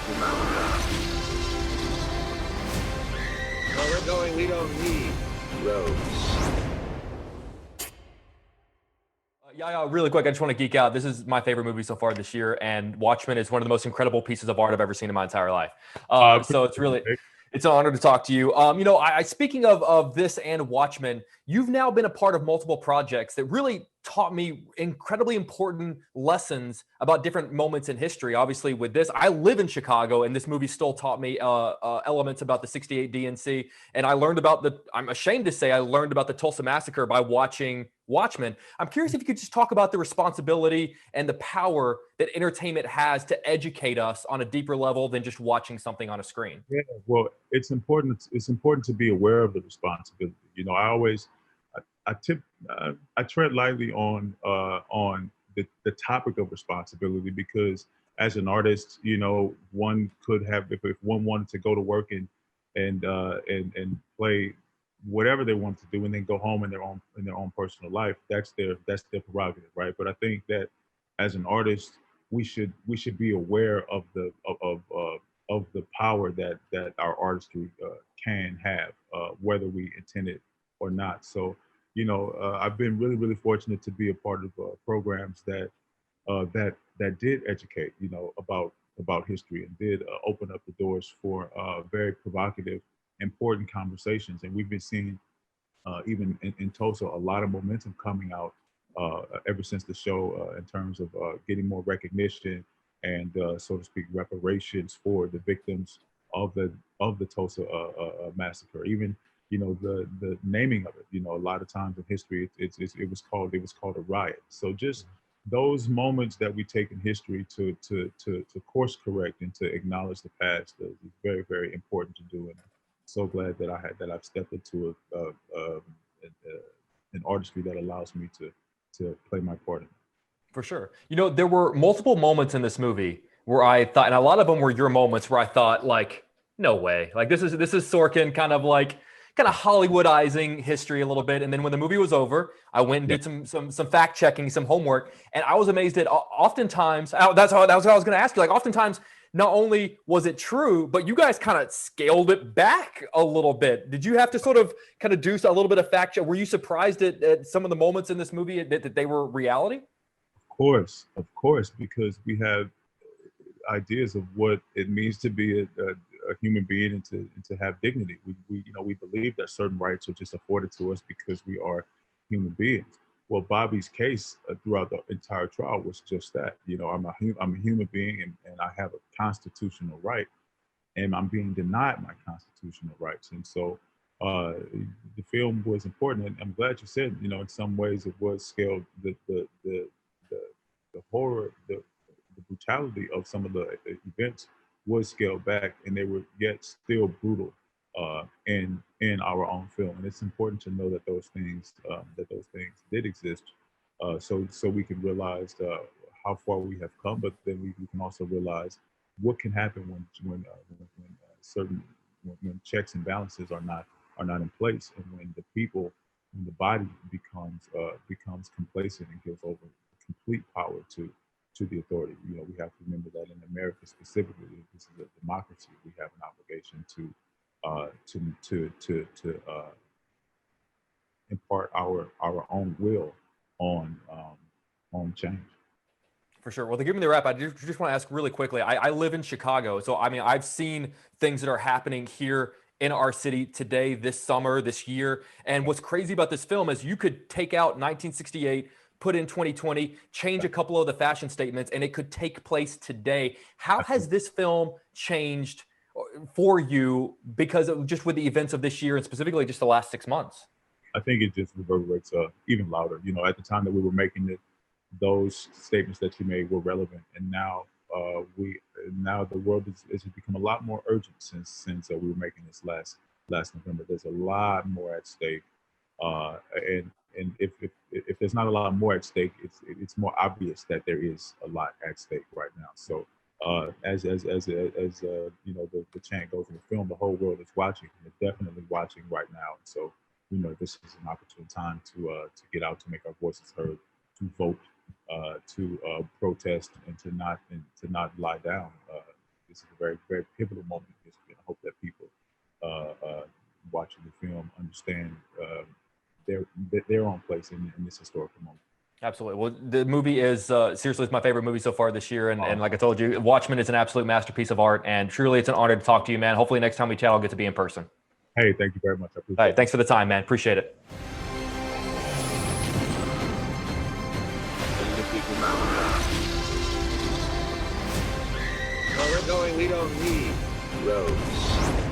people mountaintop. Where we're going, we don't need roads. Yeah, really quick, I just want to geek out. This is my favorite movie so far this year, and Watchmen is one of the most incredible pieces of art I've ever seen in my entire life. So it's an honor to talk to you. Speaking of this and Watchmen, you've now been a part of multiple projects that really taught me incredibly important lessons about different moments in history. Obviously, with this, I live in Chicago, and this movie still taught me elements about the '68 DNC. And I learned about I'm ashamed to say, I learned about the Tulsa Massacre by watching Watchmen. I'm curious if you could just talk about the responsibility and the power that entertainment has to educate us on a deeper level than just watching something on a screen. Yeah, well, it's important. It's important to be aware of the responsibility. You know, I tread lightly on the topic of responsibility because as an artist, you know, one could have if one wanted to go to work and play whatever they want to do and then go home in their own personal life, that's their prerogative, right? But I think that as an artist, we should be aware of the power that our artistry can have, whether we intend it or not. So, you know, I've been really fortunate to be a part of programs that did educate, you know, about history and did open up the doors for very provocative, important conversations. And we've been seeing even in Tulsa a lot of momentum coming out ever since the show in terms of getting more recognition and so to speak reparations for the victims of the Tulsa massacre. Even you know the naming of it. You know, a lot of times in history it was called a riot. So just those moments that we take in history to course correct and to acknowledge the past is very important to do. And I'm so glad that I've stepped into an artistry that allows me to play my part in it. For sure. You know, there were multiple moments in this movie where I thought, and a lot of them were your moments where I thought, like, no way. Like this is Sorkin kind of Hollywoodizing history a little bit. And then when the movie was over, I went and did some fact checking, some homework, and I was amazed at oftentimes. That was what I was going to ask you. Like, oftentimes, not only was it true, but you guys kind of scaled it back a little bit. Did you have to sort of kind of do a little bit of fact check? Were you surprised at some of the moments in this movie that they were reality? Of course, because we have ideas of what it means to be a human being and to have dignity. We believe that certain rights are just afforded to us because we are human beings. Well, Bobby's case throughout the entire trial was just that. You know, I'm a human being and I have a constitutional right, and I'm being denied my constitutional rights. And so the film was important, and I'm glad you said. You know, in some ways it was scaled. The horror, the brutality of some of the events was scaled back, and they were yet still brutal in our own film. And it's important to know that those things did exist, so we can realize how far we have come. But then we can also realize what can happen when certain when checks and balances are not in place, and when the body becomes complacent and gives over complete power to the authority. You know, we have to remember that in America specifically, this is a democracy. We have an obligation to impart our own will on change. For sure. Well, to give me the wrap, I just want to ask really quickly. I live in Chicago, so I mean, I've seen things that are happening here in our city today, this summer, this year. And what's crazy about this film is you could take out 1968, put in 2020, change a couple of the fashion statements, and it could take place today. How has this film changed for you because of just with the events of this year and specifically just the last 6 months? I think it just reverberates even louder. You know, at the time that we were making it, those statements that you made were relevant, and now the world has become a lot more urgent since we were making this last November. There's a lot more at stake, and if there's not a lot more at stake, it's more obvious that there is a lot at stake right now. So as you know, the chant goes in the film, the whole world is watching. They're definitely watching right now. So you know, this is an opportune time to get out, to make our voices heard, to vote, to protest, and to not lie down. this is a very, very pivotal moment in history. I hope that people watching the film understand their own place in this historical moment. Absolutely. Well, the movie is seriously, it's my favorite movie so far this year. And like I told you, Watchmen is an absolute masterpiece of art. And truly, it's an honor to talk to you, man. Hopefully next time we chat, I'll get to be in person. Hey, thank you very much. I appreciate All right. Thanks for the time, man. Appreciate it. Where we're going, we don't need roads.